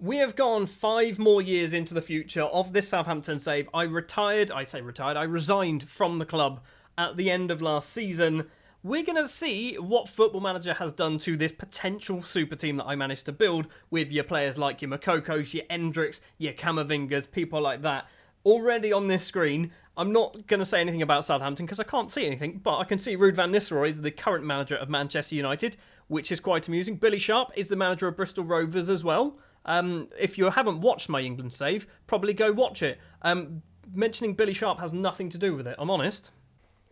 We have gone 5 more years into the future of this Southampton save. I resigned from the club at the end of last season. We're going to see what Football Manager has done to this potential super team that I managed to build with your players like your Mokokos, your Endricks, your Camavingas, people like that. Already on this screen, I'm not going to say anything about Southampton because I can't see anything, but I can see Ruud van Nistelrooy, the current manager of Manchester United, which is quite amusing. Billy Sharp is the manager of Bristol Rovers as well. If you haven't watched my England save, probably go watch it. Mentioning Billy Sharp has nothing to do with it, I'm honest.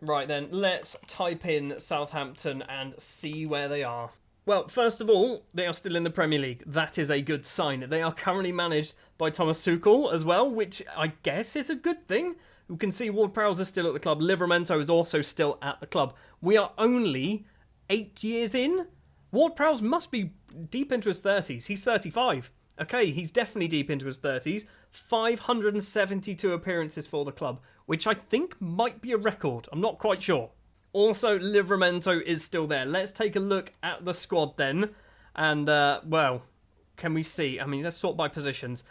Right then, let's type in Southampton and see where they are. Well, first of all, they are still in the Premier League. That is a good sign. They are currently managed by Thomas Tuchel as well, which I guess is a good thing. You can see Ward-Prowse is still at the club. Livramento is also still at the club. We are only 8 years in. Ward-Prowse must be deep into his 30s. He's 35. Okay, he's definitely deep into his 30s. 572 appearances for the club, which I think might be a record. I'm not quite sure. Also, Livramento is still there. Let's take a look at the squad then. And, well, can we see? I mean, let's sort by positions.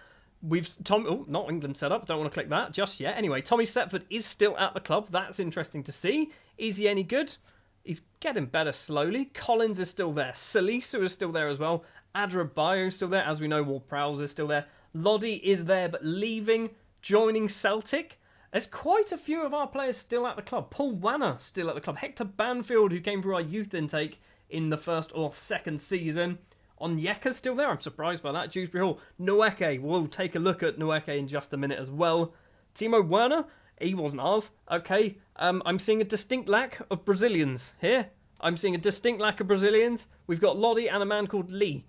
Not England set up. Don't want to click that just yet. Anyway, Tommy Setford is still at the club. That's interesting to see. Is he any good? He's getting better slowly. Collins is still there. Salisu is still there as well. Adrabayo is still there. As we know, Ward-Prowse is still there. Loddy is there, but leaving, joining Celtic. There's quite a few of our players still at the club. Paul Wanner still at the club. Hector Banfield, who came through our youth intake in the first or second season. Onyeka's still there. I'm surprised by that. Dewsbury Hall. Nweke. We'll take a look at Nweke in just a minute as well. Timo Werner. He wasn't ours. Okay. I'm seeing a distinct lack of Brazilians here. I'm seeing a distinct lack of Brazilians. We've got Loddy and a man called Lee.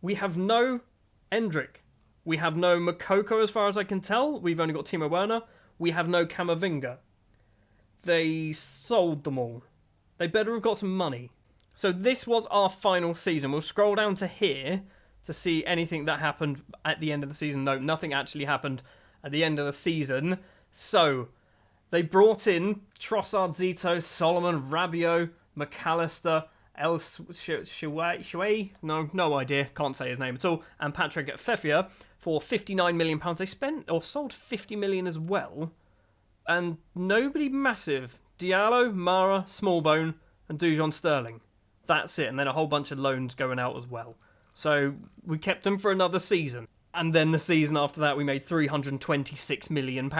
We have no Endrick. We have no Mokoko as far as I can tell. We've only got Timo Werner. We have no Camavinga. They sold them all. They better have got some money. So this was our final season. We'll scroll down to here to see anything that happened at the end of the season. No, nothing actually happened at the end of the season. So they brought in Trossard, Zito, Solomon, Rabiot, McAllister, El Shuey, no idea, can't say his name at all, and Patrick Fefia for £59 million. They spent or sold 50 million as well, and nobody massive. Diallo, Mara, Smallbone, and Dujon Sterling. That's it, and then a whole bunch of loans going out as well. So we kept them for another season, and then the season after that we made £326 million.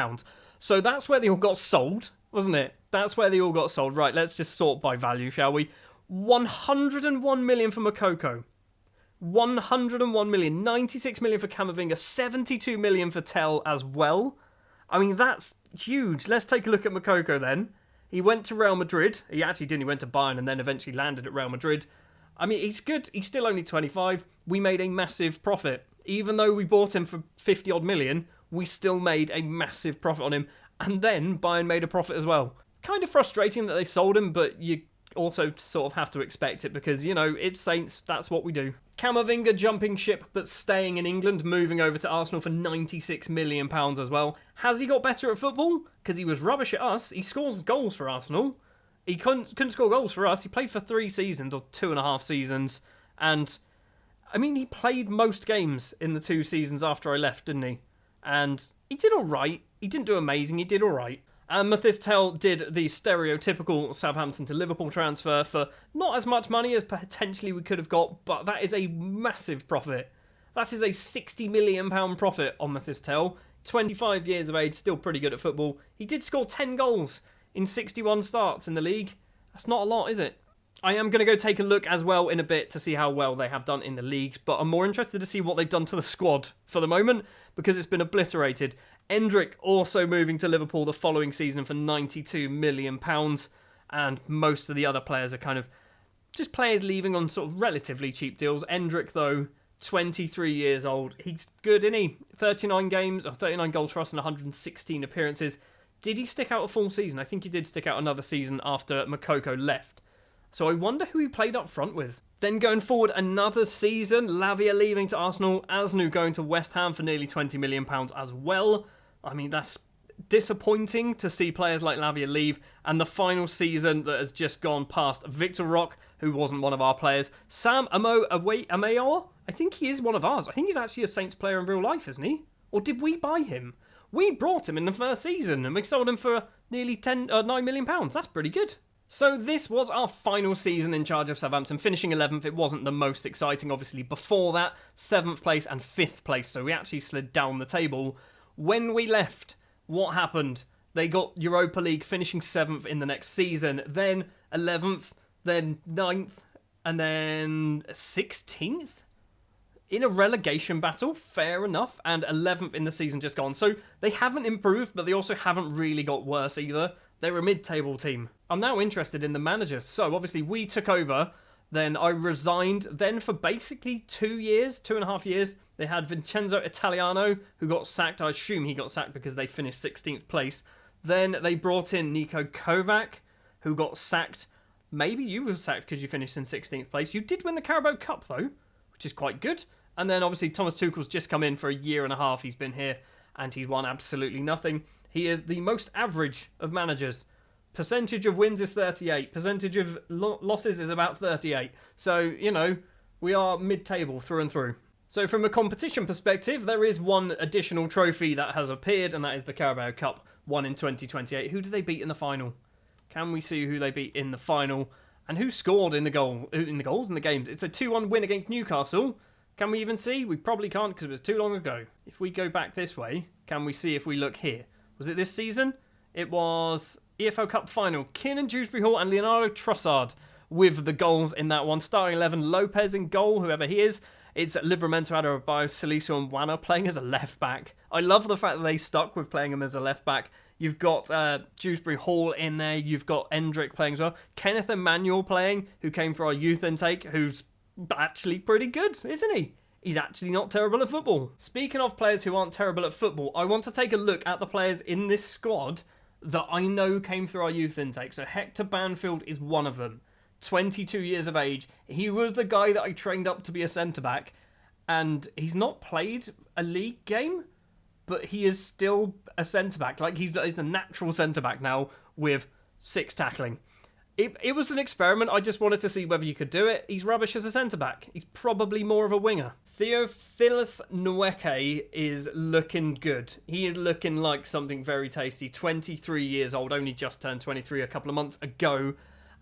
So that's where they all got sold, wasn't it? That's where they all got sold. Right, let's just sort by value, shall we? 101 million for Mokoko. 101 million. 96 million for Camavinga. 72 million for Tell as well. I mean, that's huge. Let's take a look at Mokoko then. He went to Real Madrid. He actually didn't. He went to Bayern and then eventually landed at Real Madrid. I mean, he's good. He's still only 25. We made a massive profit. Even though we bought him for 50 odd million, we still made a massive profit on him. And then Bayern made a profit as well. Kind of frustrating that they sold him, but you also sort of have to expect it because, you know, it's Saints, that's what we do. Camavinga jumping ship but staying in England, moving over to Arsenal for £96 million as well. Has he got better at football? Because he was rubbish at us. He scores goals for Arsenal. He couldn't score goals for us. He played for 3 seasons or 2.5 seasons. And, I mean, he played most games in the 2 seasons after I left, didn't he? And he did all right. He didn't do amazing. He did all right. And Mathis Tell did the stereotypical Southampton to Liverpool transfer for not as much money as potentially we could have got, but that is a massive profit. That is a £60 million profit on Mathis Tell. 25 years of age, still pretty good at football. He did score 10 goals in 61 starts in the league. That's not a lot, is it? I am going to go take a look as well in a bit to see how well they have done in the leagues, but I'm more interested to see what they've done to the squad for the moment because it's been obliterated. Endrick also moving to Liverpool the following season for £92 million, and most of the other players are kind of just players leaving on sort of relatively cheap deals. Endrick, though, 23 years old. He's good, isn't he? 39 goals for us and 116 appearances. Did he stick out a full season? I think he did stick out another season after Mokoko left. So I wonder who he played up front with. Then going forward another season, Lavia leaving to Arsenal, Asnu going to West Ham for nearly £20 million as well. I mean, that's disappointing to see players like Lavia leave, and the final season that has just gone past Victor Rock, who wasn't one of our players, Sam Amayor, I think he is one of ours. I think he's actually a Saints player in real life, isn't he? Or did we buy him? We brought him in the first season, and we sold him for nearly £9 million. That's pretty good. So this was our final season in charge of Southampton, finishing 11th. It wasn't the most exciting, obviously. Before that, 7th place and 5th place, so we actually slid down the table. When we left, what happened? They got Europa League, finishing 7th in the next season, then 11th, then 9th, and then 16th? In a relegation battle, fair enough, and 11th in the season just gone. So they haven't improved, but they also haven't really got worse either. They're a mid-table team. I'm now interested in the managers. So obviously we took over, then I resigned. Then for basically 2 years, 2.5 years, they had Vincenzo Italiano, who got sacked. I assume he got sacked because they finished 16th place. Then they brought in Niko Kovac, who got sacked. Maybe you were sacked because you finished in 16th place. You did win the Carabao Cup, though, which is quite good. And then obviously Thomas Tuchel's just come in for a year and a half. He's been here and he's won absolutely nothing. He is the most average of managers. Percentage of wins is 38. Percentage of losses is about 38. So, you know, we are mid-table through and through. So from a competition perspective, there is one additional trophy that has appeared, and that is the Carabao Cup, won in 2028. Who did they beat in the final? Can we see who they beat in the final? And who scored in the games? It's a 2-1 win against Newcastle. Can we even see? We probably can't because it was too long ago. If we go back this way, can we see if we look here? Was it this season? It was EFL Cup final. Kiernan Dewsbury Hall and Leonardo Trossard with the goals in that one. Starting 11, Lopez in goal, whoever he is. It's Livramento Adebayo, Salisu and Wana playing as a left back. I love the fact that they stuck with playing him as a left back. You've got Dewsbury Hall in there. You've got Endrick playing as well. Kenneth Emmanuel playing, who came for our youth intake, who's actually pretty good, isn't he? He's actually not terrible at football. Speaking of players who aren't terrible at football, I want to take a look at the players in this squad that I know came through our youth intake. So Hector Banfield is one of them. 22 years of age. He was the guy that I trained up to be a centre-back, and he's not played a league game, but he is still a centre-back. Like, he's a natural centre-back now with 6 tackling. It was an experiment. I just wanted to see whether you could do it. He's rubbish as a centre-back. He's probably more of a winger. Theophilus Nweke is looking good. He is looking like something very tasty. 23 years old, only just turned 23 a couple of months ago.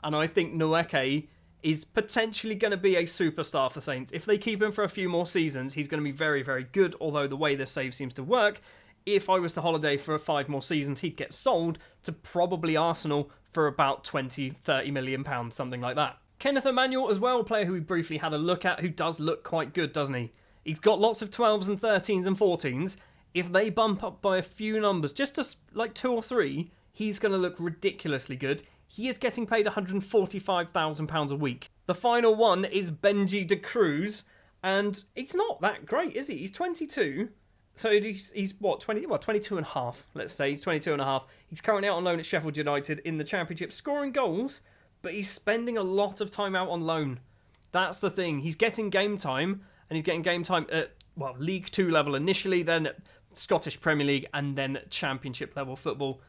And I think Nweke is potentially going to be a superstar for Saints. If they keep him for a few more seasons, he's going to be very, very good. Although the way this save seems to work, if I was to holiday for 5 more seasons, he'd get sold to probably Arsenal for about 20-30 million pounds, something like that. Kenneth Emmanuel as well, a player who we briefly had a look at, who does look quite good, doesn't he? He's got lots of 12s and 13s and 14s. If they bump up by a few numbers, just like 2 or 3, he's going to look ridiculously good. He is getting paid £145,000 a week. The final one is Benji De Cruz, and it's not that great, is he? He's 22. So he's what, 22 and a half, let's say. He's 22 and a half. He's currently out on loan at Sheffield United in the Championship, scoring goals, but he's spending a lot of time out on loan. That's the thing. He's getting game time, and he's getting game time at, League 2 level initially, then Scottish Premier League, and then Championship level football.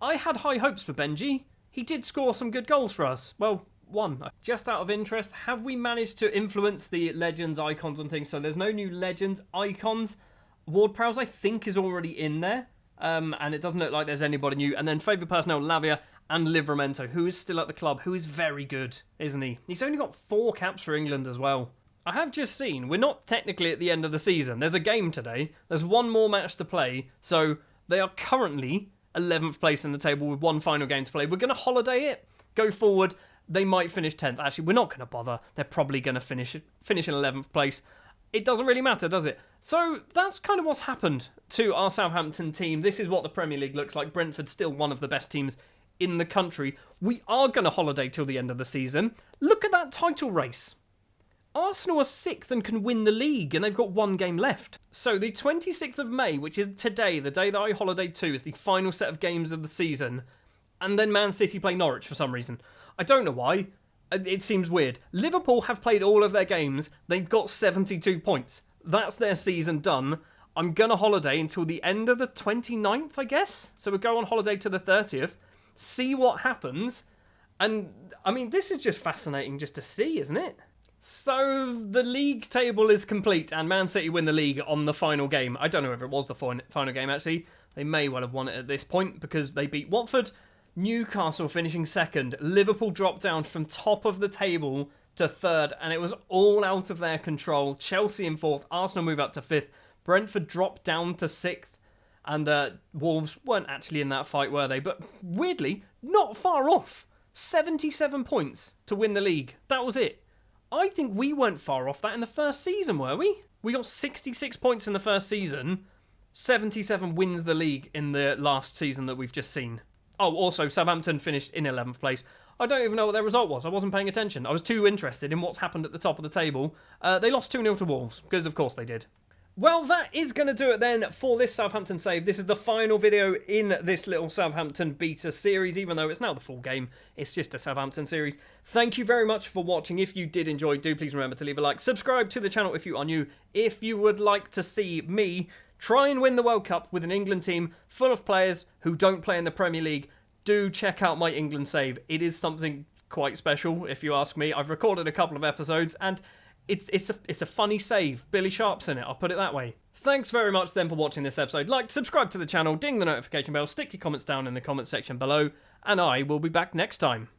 I had high hopes for Benji. He did score some good goals for us. Well, one. Just out of interest, have we managed to influence the legends, icons, and things? So there's no new legends, icons. Ward-Prowse, I think, is already in there, and it doesn't look like there's anybody new. And then favourite personnel, Lavia and Livramento, who is still at the club, who is very good, isn't he? He's only got 4 caps for England as well. I have just seen, we're not technically at the end of the season. There's a game today. There's one more match to play, so they are currently 11th place in the table with one final game to play. We're going to holiday it, go forward. They might finish 10th. Actually, we're not going to bother. They're probably going to finish in 11th place. It doesn't really matter, does it? So that's kind of what's happened to our Southampton team. This is what the Premier League looks like. Brentford's still one of the best teams in the country. We are going to holiday till the end of the season. Look at that title race. Arsenal are 6th and can win the league, and they've got 1 game left. So the 26th of May, which is today, the day that I holidayed to, is the final set of games of the season. And then Man City play Norwich for some reason. I don't know why. It seems weird. Liverpool have played all of their games. They've got 72 points. That's their season done. I'm going to holiday until the end of the 29th, I guess. So we'll go on holiday to the 30th, see what happens. And, I mean, this is just fascinating just to see, isn't it? So the league table is complete and Man City win the league on the final game. I don't know if it was the final game, actually. They may well have won it at this point because they beat Watford. Newcastle finishing second. Liverpool dropped down from top of the table to third, and it was all out of their control. Chelsea in fourth. Arsenal move up to fifth. Brentford dropped down to sixth. And Wolves weren't actually in that fight, were they? But weirdly, not far off. 77 points to win the league. That was it. I think we weren't far off that in the first season, were we? We got 66 points in the first season. 77 wins the league in the last season that we've just seen. Oh, also, Southampton finished in 11th place. I don't even know what their result was. I wasn't paying attention. I was too interested in what's happened at the top of the table. They lost 2-0 to Wolves, because of course they did. Well, that is going to do it then for this Southampton save. This is the final video in this little Southampton beta series, even though it's now the full game. It's just a Southampton series. Thank you very much for watching. If you did enjoy, do please remember to leave a like. Subscribe to the channel if you are new. If you would like to see me try and win the World Cup with an England team full of players who don't play in the Premier League, do check out my England save. It is something quite special, if you ask me. I've recorded a couple of episodes, and it's a funny save. Billy Sharp's in it, I'll put it that way. Thanks very much then for watching this episode. Like, subscribe to the channel, ding the notification bell, stick your comments down in the comments section below, and I will be back next time.